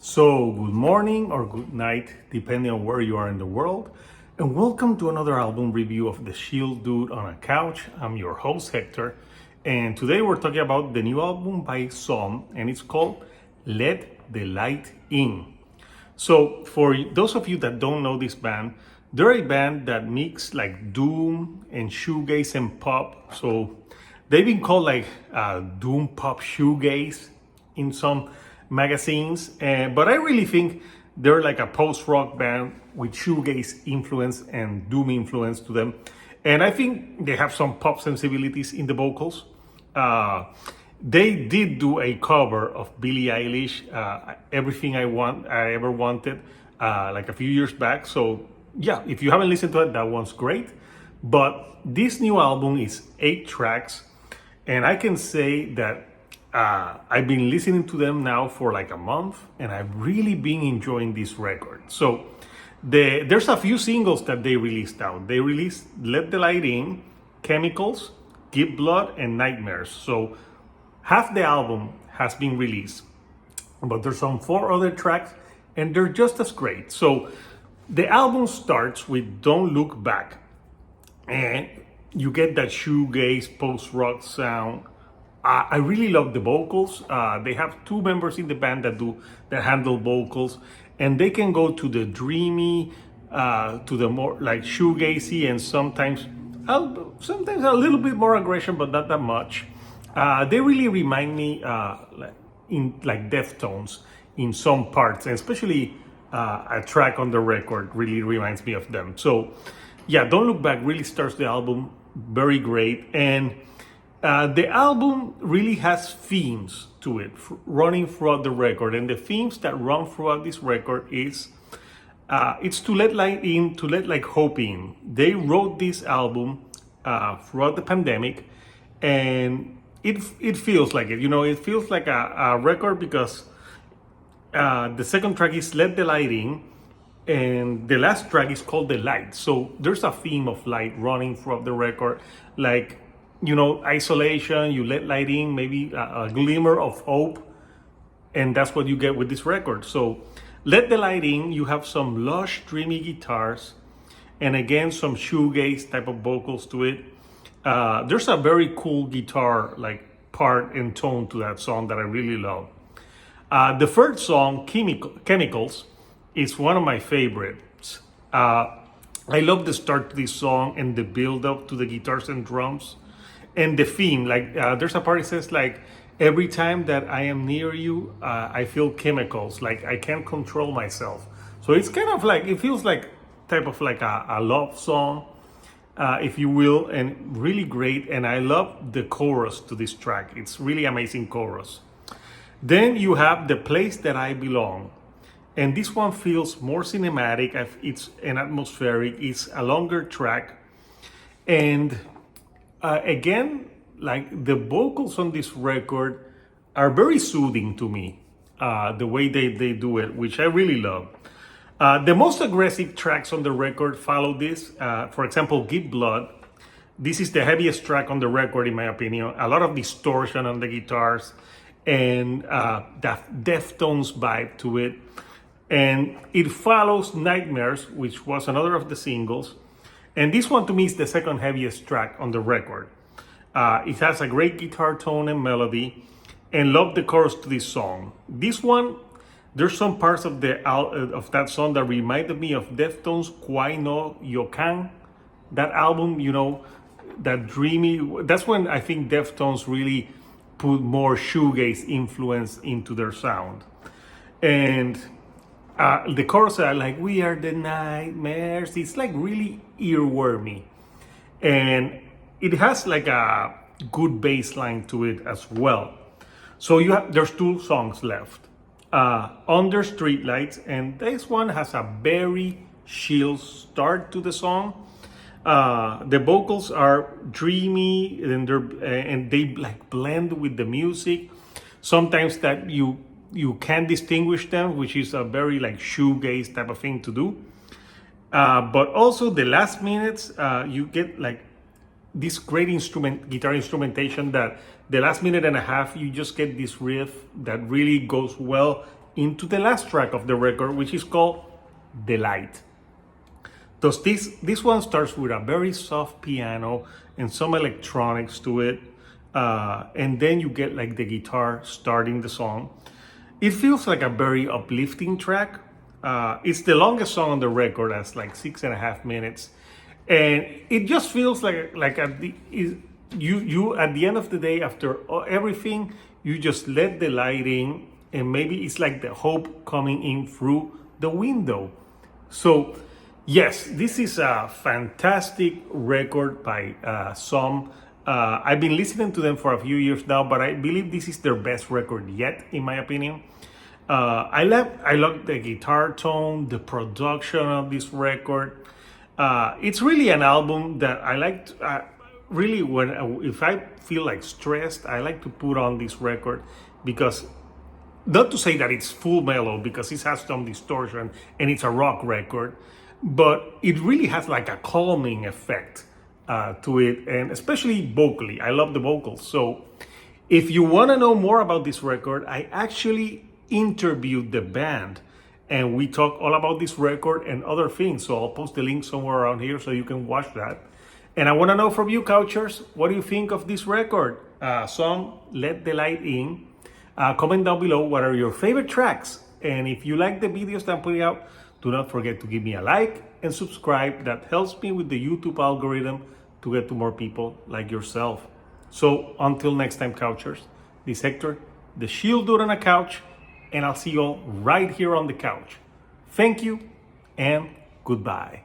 So, good morning or good night, depending on where you are in the world, and welcome to another album review of The Shield Dude on a Couch. I'm your host, Hector, and today we're talking about the new album by SOM, and it's called Let the Light In. So, for those of you that don't know this band, they're a band that mix like doom and shoegaze and pop. So, they've been called like doom pop shoegaze in some magazines, but I really think they're like a post-rock band with shoegaze influence and doom influence to them, and I think they have some pop sensibilities in the vocals. They did do a cover of Billie Eilish, "Everything I Ever Wanted," like a few years back. So yeah, if you haven't listened to it, that one's great. But this new album is 8 tracks, and I can say that I've been listening to them now for like a month, and I've really been enjoying this record. So there's a few singles that they released out. They released Let the Light In, Chemicals, Give Blood, and Nightmares. So half the album has been released, but there's some 4 other tracks, and they're just as great. So the album starts with Don't Look Back, and you get that shoegaze post-rock sound. I really love the vocals. They have 2 members in the band that handle vocals, and they can go to the dreamy, to the more like shoegazy, and sometimes a little bit more aggression, but not that much. They really remind me in like Deftones in some parts, and especially a track on the record really reminds me of them. So yeah, Don't Look Back really starts the album very great, and the album really has themes to it running throughout the record, and the themes that run throughout this record is it's to let light in, to let like hope in. They wrote this album throughout the pandemic, and it feels like it. It feels like a record because the second track is Let the Light In, and the last track is called The Light. So there's a theme of light running throughout the record, like isolation, you let light in, maybe a glimmer of hope, and that's what you get with this record. So Let the Light In, you have some lush dreamy guitars, and again some shoegaze type of vocals to it. There's a very cool guitar like part and tone to that song that I really love. The first song, Chemicals, is one of my favorites. I love the start to this song and the build up to the guitars and drums. And the theme, like there's a part that says like, every time that I am near you, I feel chemicals, like I can't control myself. So it's kind of like, it feels like type of like a love song, if you will, and really great. And I love the chorus to this track. It's really amazing chorus. Then you have The Place That I Belong. And this one feels more cinematic. It's an atmospheric, it's a longer track. And again, like the vocals on this record are very soothing to me, the way they do it, which I really love. The most aggressive tracks on the record follow this. For example, Give Blood. This is the heaviest track on the record, in my opinion. A lot of distortion on the guitars and that Deftones vibe to it. And it follows Nightmares, which was another of the singles. And this one to me is the second heaviest track on the record. It has a great guitar tone and melody, and love the chorus to this song. This one, there's some parts of that song that reminded me of Deftones' Kwai no Yokan. That album, that dreamy, that's when I think Deftones really put more shoegaze influence into their sound. And the chorus are like, we are the nightmares. It's like really earwormy. And it has like a good bass line to it as well. So there's 2 songs left. Under Streetlights, and this one has a very chill start to the song. The vocals are dreamy, and they like blend with the music. Sometimes that you can distinguish them, which is a very like shoegaze type of thing to do. But also the last minutes, you get like this great guitar instrumentation that the last minute and a half, you just get this riff that really goes well into the last track of the record, which is called The Light. Thus this one starts with a very soft piano and some electronics to it, and then you get like the guitar starting the song. It feels like a very uplifting track. It's the longest song on the record, that's like 6.5 minutes, and it just feels like at the you at the end of the day, after everything, you just let the light in, and maybe it's like the hope coming in through the window. So yes, this is a fantastic record by SOM. I've been listening to them for a few years now, but I believe this is their best record yet, in my opinion. I love the guitar tone, the production of this record. It's really an album that I like. Really, if I feel like stressed, I like to put on this record, because not to say that it's full mellow, because it has some distortion and it's a rock record, but it really has like a calming effect to it, and especially vocally. I love the vocals. So if you want to know more about this record, I actually interviewed the band and we talk all about this record and other things. So I'll post the link somewhere around here so you can watch that. And I want to know from you, Couchers, what do you think of this record? SOM-Let the Light In. Comment down below what are your favorite tracks. And if you like the videos that I'm putting out, do not forget to give me a like and subscribe. That helps me with the YouTube algorithm to get to more people like yourself. So until next time, Couchers, this is Hector, the Shield Dude on a couch, and I'll see you all right here on the couch. Thank you and goodbye.